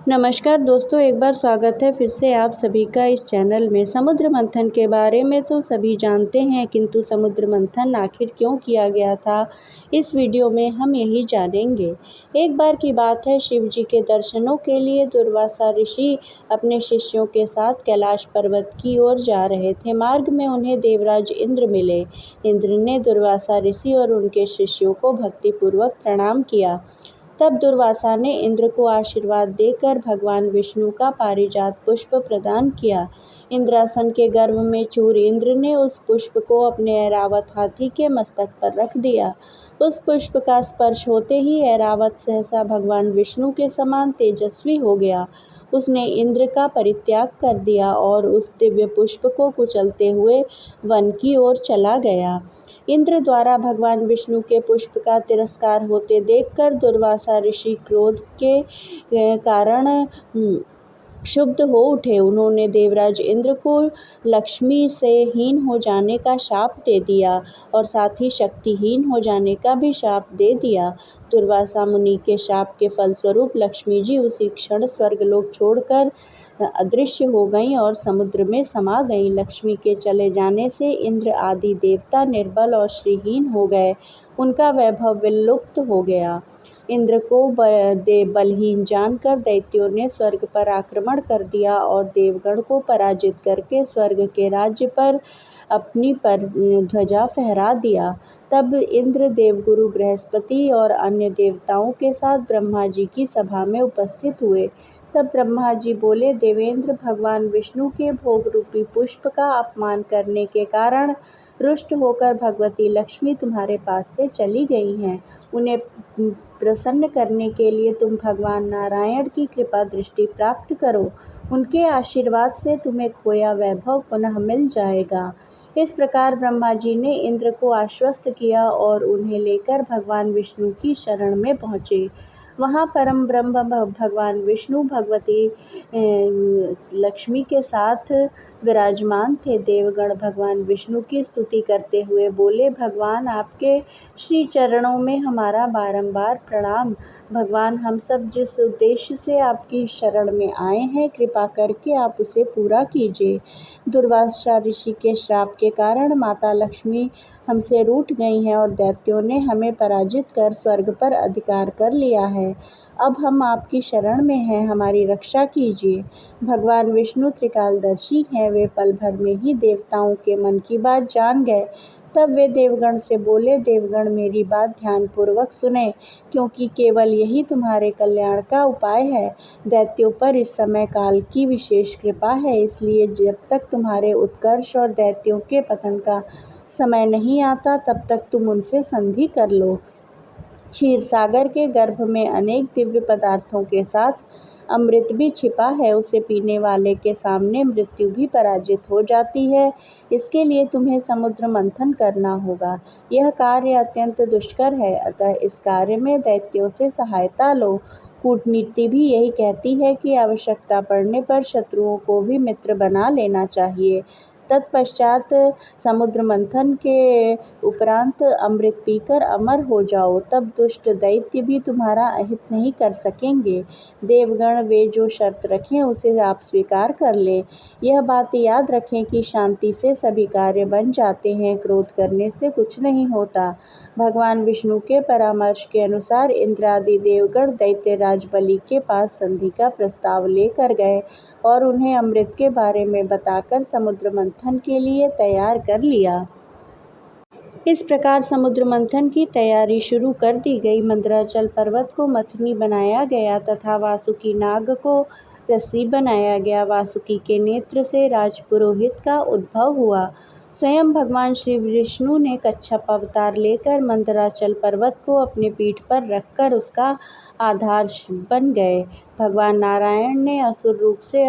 नमस्कार दोस्तों, एक बार स्वागत है फिर से आप सभी का इस चैनल में। समुद्र मंथन के बारे में तो सभी जानते हैं, किंतु समुद्र मंथन आखिर क्यों किया गया था, इस वीडियो में हम यही जानेंगे। एक बार की बात है, शिव जी के दर्शनों के लिए दुर्वासा ऋषि अपने शिष्यों के साथ कैलाश पर्वत की ओर जा रहे थे। मार्ग में उन्हें देवराज इंद्र मिले। इंद्र ने दुर्वासा ऋषि और उनके शिष्यों को भक्तिपूर्वक प्रणाम किया। तब दुर्वासा ने इंद्र को आशीर्वाद देकर भगवान विष्णु का पारिजात पुष्प प्रदान किया। इंद्रासन के गर्भ में चूर इंद्र ने उस पुष्प को अपने ऐरावत हाथी के मस्तक पर रख दिया। उस पुष्प का स्पर्श होते ही ऐरावत सहसा भगवान विष्णु के समान तेजस्वी हो गया। उसने इंद्र का परित्याग कर दिया और उस दिव्य पुष्प को कुचलते हुए वन की ओर चला गया। इंद्र द्वारा भगवान विष्णु के पुष्प का तिरस्कार होते देखकर दुर्वासा ऋषि क्रोध के कारण क्षुब्ध हो उठे। उन्होंने देवराज इंद्र को लक्ष्मी से हीन हो जाने का शाप दे दिया और साथ ही शक्तिहीन हो जाने का भी शाप दे दिया। दुर्वासा मुनि के शाप के फलस्वरूप लक्ष्मी जी उसी क्षण स्वर्गलोक छोड़कर अदृश्य हो गईं और समुद्र में समा गईं। लक्ष्मी के चले जाने से इंद्र आदि देवता निर्बल और श्रीहीन हो गए। उनका वैभव विलुप्त हो गया। इंद्र को बलहीन जानकर दैत्यों ने स्वर्ग पर आक्रमण कर दिया और देवगण को पराजित करके स्वर्ग के राज्य पर अपनी ध्वजा फहरा दिया। तब इंद्र देवगुरु बृहस्पति और अन्य देवताओं के साथ ब्रह्मा जी की सभा में उपस्थित हुए। तब ब्रह्मा जी बोले, देवेंद्र, भगवान विष्णु के भोग रूपी पुष्प का अपमान करने के कारण रुष्ट होकर भगवती लक्ष्मी तुम्हारे पास से चली गई हैं। उन्हें प्रसन्न करने के लिए तुम भगवान नारायण की कृपा दृष्टि प्राप्त करो। उनके आशीर्वाद से तुम्हें खोया वैभव पुनः मिल जाएगा। इस प्रकार ब्रह्मा जी ने इंद्र को आश्वस्त किया और उन्हें लेकर भगवान विष्णु की शरण में पहुँचे। वहाँ परम ब्रह्म भगवान विष्णु भगवती लक्ष्मी के साथ विराजमान थे। देवगण भगवान विष्णु की स्तुति करते हुए बोले, भगवान, आपके श्री चरणों में हमारा बारंबार प्रणाम। भगवान, हम सब जिस उद्देश्य से आपकी शरण में आए हैं, कृपा करके आप उसे पूरा कीजिए। दुर्वासा ऋषि के श्राप के कारण माता लक्ष्मी हमसे रूठ गई हैं और दैत्यों ने हमें पराजित कर स्वर्ग पर अधिकार कर लिया है। अब हम आपकी शरण में हैं, हमारी रक्षा कीजिए। भगवान विष्णु त्रिकालदर्शी हैं। वे पल भर में ही देवताओं के मन की बात जान गए। तब वे देवगण से बोले, देवगण, मेरी बात ध्यानपूर्वक सुने, क्योंकि केवल यही तुम्हारे कल्याण का उपाय है। दैत्यों पर इस समय काल की विशेष कृपा है, इसलिए जब तक तुम्हारे उत्कर्ष और दैत्यों के पतन का समय नहीं आता, तब तक तुम उनसे संधि कर लो। क्षीर सागर के गर्भ में अनेक दिव्य पदार्थों के साथ अमृत भी छिपा है। उसे पीने वाले के सामने मृत्यु भी पराजित हो जाती है। इसके लिए तुम्हें समुद्र मंथन करना होगा। यह कार्य अत्यंत दुष्कर है, अतः इस कार्य में दैत्यों से सहायता लो। कूटनीति भी यही कहती है कि आवश्यकता पड़ने पर शत्रुओं को भी मित्र बना लेना चाहिए। तत्पश्चात समुद्र मंथन के उपरांत अमृत पीकर अमर हो जाओ, तब दुष्ट दैत्य भी तुम्हारा अहित नहीं कर सकेंगे। देवगण, वे जो शर्त रखें उसे आप स्वीकार कर लें। यह बात याद रखें कि शांति से सभी कार्य बन जाते हैं, क्रोध करने से कुछ नहीं होता। भगवान विष्णु के परामर्श के अनुसार इंद्र आदि देवगण दैत्यराज बलि के पास संधि का प्रस्ताव लेकर गए और उन्हें अमृत के बारे में बताकर समुद्र मंथन के लिए तैयार कर लिया। इस प्रकार समुद्र मंथन की तैयारी शुरू कर दी गई। मंदराचल पर्वत को मथनी बनाया गया तथा वासुकी नाग को रस्सी बनाया गया। वासुकी के नेत्र से राजपुरोहित का उद्भव हुआ। स्वयं भगवान श्री विष्णु ने कच्छप अवतार लेकर मंदराचल पर्वत को अपने पीठ पर रखकर उसका आधार बन गए। भगवान नारायण ने असुर रूप से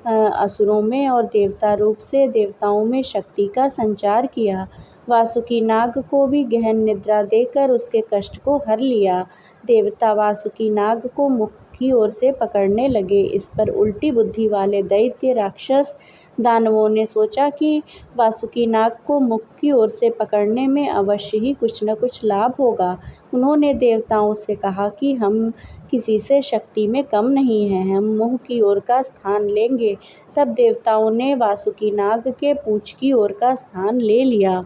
असुरों में और देवता रूप से देवताओं में शक्ति का संचार किया। वासुकी नाग को भी गहन निद्रा देकर उसके कष्ट को हर लिया। देवता वासुकी नाग को मुख की ओर से पकड़ने लगे। इस पर उल्टी बुद्धि वाले दैत्य, राक्षस, दानवों ने सोचा कि वासुकी नाग को मुख की ओर से पकड़ने में अवश्य ही कुछ न कुछ लाभ होगा। उन्होंने देवताओं से कहा कि हम किसी से शक्ति में कम नहीं हैं, हम मुंह की ओर का स्थान लेंगे। तब देवताओं ने वासुकी नाग के पूंछ की ओर का स्थान ले लिया।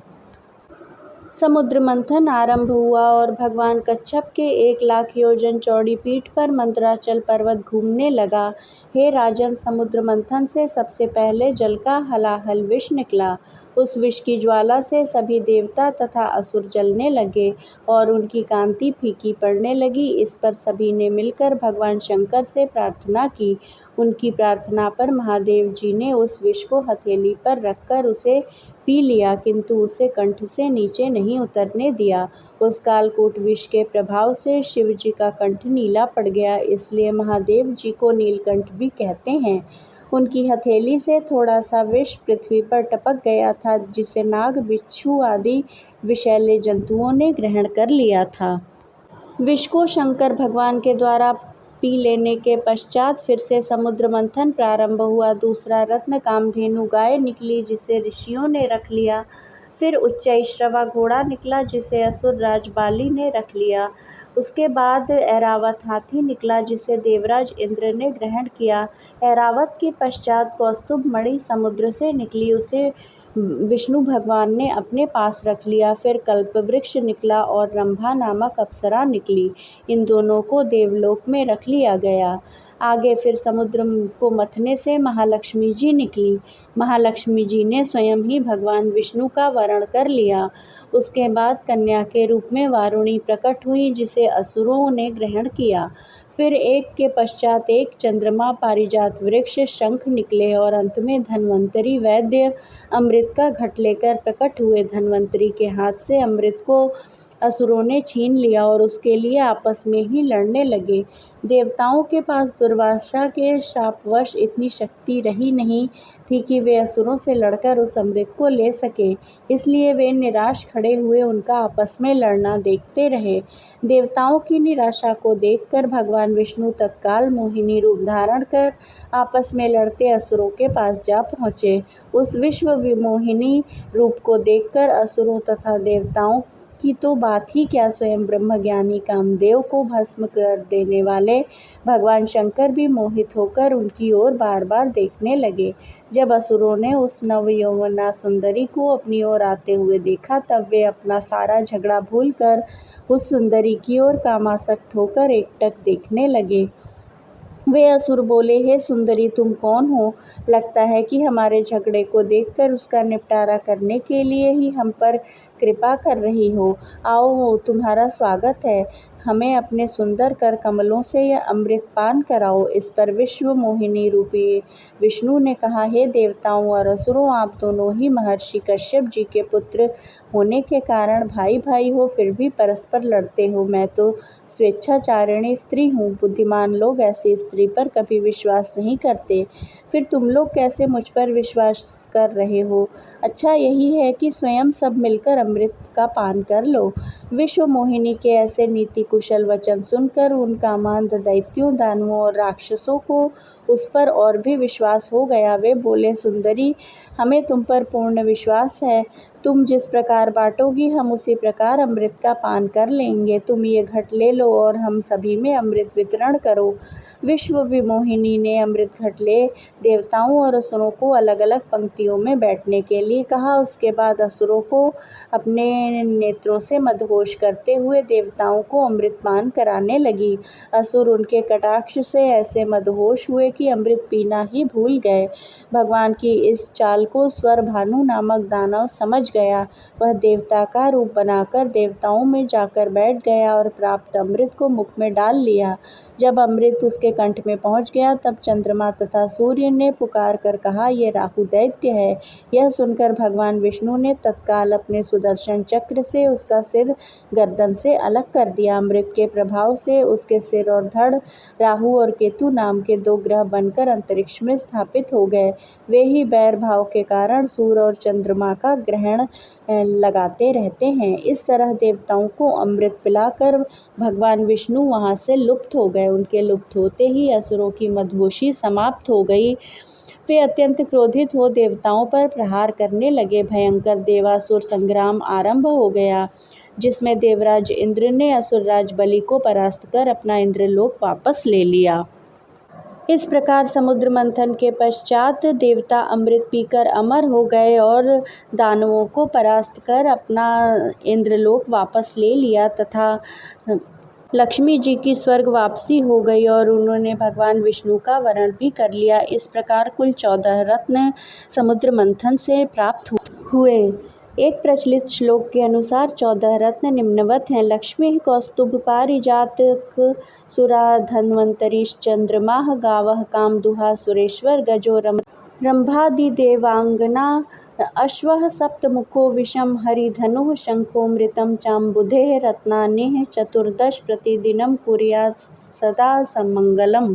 समुद्र मंथन आरंभ हुआ और भगवान कच्छप के 1,00,000 योजन चौड़ी पीठ पर मंदराचल पर्वत घूमने लगा। हे राजन, समुद्र मंथन से सबसे पहले जल का हलाहल विष निकला। उस विष की ज्वाला से सभी देवता तथा असुर जलने लगे और उनकी कांति फीकी पड़ने लगी। इस पर सभी ने मिलकर भगवान शंकर से प्रार्थना की। उनकी प्रार्थना पर महादेव जी ने उस विष को हथेली पर रखकर उसे पी लिया, किंतु उसे कंठ से नीचे नहीं उतरने दिया। उस कालकूट विष के प्रभाव से शिव जी का कंठ नीला पड़ गया, इसलिए महादेव जी को नीलकंठ भी कहते हैं। उनकी हथेली से थोड़ा सा विष पृथ्वी पर टपक गया था, जिसे नाग, बिच्छू आदि विषैले जंतुओं ने ग्रहण कर लिया था। विष को शंकर भगवान के द्वारा पी लेने के पश्चात फिर से समुद्र मंथन प्रारंभ हुआ। दूसरा रत्न कामधेनु गाय निकली, जिसे ऋषियों ने रख लिया। फिर उच्चैश्रवा घोड़ा निकला, जिसे असुर राज बाली ने रख लिया। उसके बाद ऐरावत हाथी निकला, जिसे देवराज इंद्र ने ग्रहण किया। ऐरावत के पश्चात कौस्तुभ मणि समुद्र से निकली, उसे विष्णु भगवान ने अपने पास रख लिया। फिर कल्पवृक्ष निकला और रंभा नामक अप्सरा निकली। इन दोनों को देवलोक में रख लिया गया। आगे फिर समुद्र को मथने से महालक्ष्मी जी निकली। महालक्ष्मी जी ने स्वयं ही भगवान विष्णु का वरण कर लिया। उसके बाद कन्या के रूप में वारुणी प्रकट हुई, जिसे असुरों ने ग्रहण किया। फिर एक के पश्चात एक चंद्रमा, पारिजात वृक्ष, शंख निकले और अंत में धन्वंतरी वैद्य अमृत का घट लेकर प्रकट हुए। धन्वंतरी के हाथ से अमृत को असुरों ने छीन लिया और उसके लिए आपस में ही लड़ने लगे। देवताओं के पास दुर्वासा के शापवश इतनी शक्ति रही नहीं थी कि वे असुरों से लड़कर उस अमृत को ले सके, इसलिए वे निराश खड़े हुए उनका आपस में लड़ना देखते रहे। देवताओं की निराशा को देखकर भगवान विष्णु तत्काल मोहिनी रूप धारण कर आपस में लड़ते असुरों के पास जा पहुँचे। उस विश्व विमोहिनी रूप को देखकर असुरों तथा देवताओं की तो बात ही क्या, स्वयं ब्रह्मज्ञानी कामदेव को भस्म कर देने वाले भगवान शंकर भी मोहित होकर उनकी ओर बार बार देखने लगे। जब असुरों ने उस नवयौवना सुंदरी को अपनी ओर आते हुए देखा, तब वे अपना सारा झगड़ा भूलकर उस सुंदरी की ओर कामासक्त होकर एकटक देखने लगे। वे असुर बोले, हे सुंदरी, तुम कौन हो? लगता है कि हमारे झगड़े को देखकर उसका निपटारा करने के लिए ही हम पर कृपा कर रही हो। आओ, तुम्हारा स्वागत है। हमें अपने सुंदर कर कमलों से यह अमृत पान कराओ। इस पर विश्व मोहिनी रूपी विष्णु ने कहा, हे देवताओं और असुरों, आप दोनों ही महर्षि कश्यप जी के पुत्र होने के कारण भाई भाई हो, फिर भी परस्पर लड़ते हो। मैं तो स्वेच्छाचारिणी स्त्री हूँ। बुद्धिमान लोग ऐसी स्त्री पर कभी विश्वास नहीं करते, फिर तुम लोग कैसे मुझ पर विश्वास कर रहे हो? अच्छा यही है कि स्वयं सब मिलकर अमृत का पान कर लो। विश्व मोहिनी के ऐसे नीति कुशल वचन सुनकर उन कामांध दैत्यों, दानवों और राक्षसों को उस पर और भी विश्वास हो गया। वे बोले, सुंदरी, हमें तुम पर पूर्ण विश्वास है। तुम जिस प्रकार बांटोगी, हम उसी प्रकार अमृत का पान कर लेंगे। तुम ये घट ले लो और हम सभी में अमृत वितरण करो। विश्व विमोहिनी ने अमृत घट ले देवताओं और असुरों को अलग अलग पंक्तियों में बैठने के लिए कहा। उसके बाद असुरों को अपने नेत्रों से मदहोश करते हुए देवताओं को अमृत पान कराने लगी। असुर उनके कटाक्ष से ऐसे मदहोश हुए कि अमृत पीना ही भूल गए। भगवान की इस चाल को स्वर भानु नामक दानव समझ गया। वह देवता का रूप बनाकर देवताओं में जाकर बैठ गया और प्राप्त अमृत को मुख में डाल लिया। जब अमृत उसके कंठ में पहुंच गया तब चंद्रमा तथा सूर्य ने पुकार कर कहा, ये राहु दैत्य है। यह सुनकर भगवान विष्णु ने तत्काल अपने सुदर्शन चक्र से उसका सिर गर्दन से अलग कर दिया। अमृत के प्रभाव से उसके सिर और धड़ राहु और केतु नाम के 2 ग्रह बनकर अंतरिक्ष में स्थापित हो गए। वे ही बैर भाव के कारण सूर्य और चंद्रमा का ग्रहण लगाते रहते हैं। इस तरह देवताओं को अमृत पिलाकर भगवान विष्णु वहां से लुप्त हो गए। उनके लुप्त होते ही असुरों की मदहोशी समाप्त हो गई। वे अत्यंत क्रोधित हो देवताओं पर प्रहार करने लगे। भयंकर देवासुर संग्राम आरंभ हो गया, जिसमें देवराज इंद्र ने असुरराज बलि को परास्त कर अपना इंद्रलोक वापस ले लिया। इस प्रकार समुद्र मंथन के पश्चात देवता अमृत पीकर अमर हो गए और दानवों को परास्त कर अपना इंद्रलोक वापस ले लिया तथा लक्ष्मी जी की स्वर्ग वापसी हो गई और उन्होंने भगवान विष्णु का वरण भी कर लिया। इस प्रकार कुल 14 रत्न समुद्र मंथन से प्राप्त हुए। एक प्रचलित श्लोक के अनुसार 14 रत्न निम्नवत हैं। लक्ष्मी कौस्तुभ पारिजातक सुरा धन्वंतरीश चंद्रमाः गावः कामदुहा सुरेश्वर गजो रंभादि देवांगना अश्वः सप्तमुखो विषम हरिधनुः शंखोमृतं चाम्बुधेः रत्नानिः 14 प्रतिदिनं कुर्यात् सदा समंगलम्।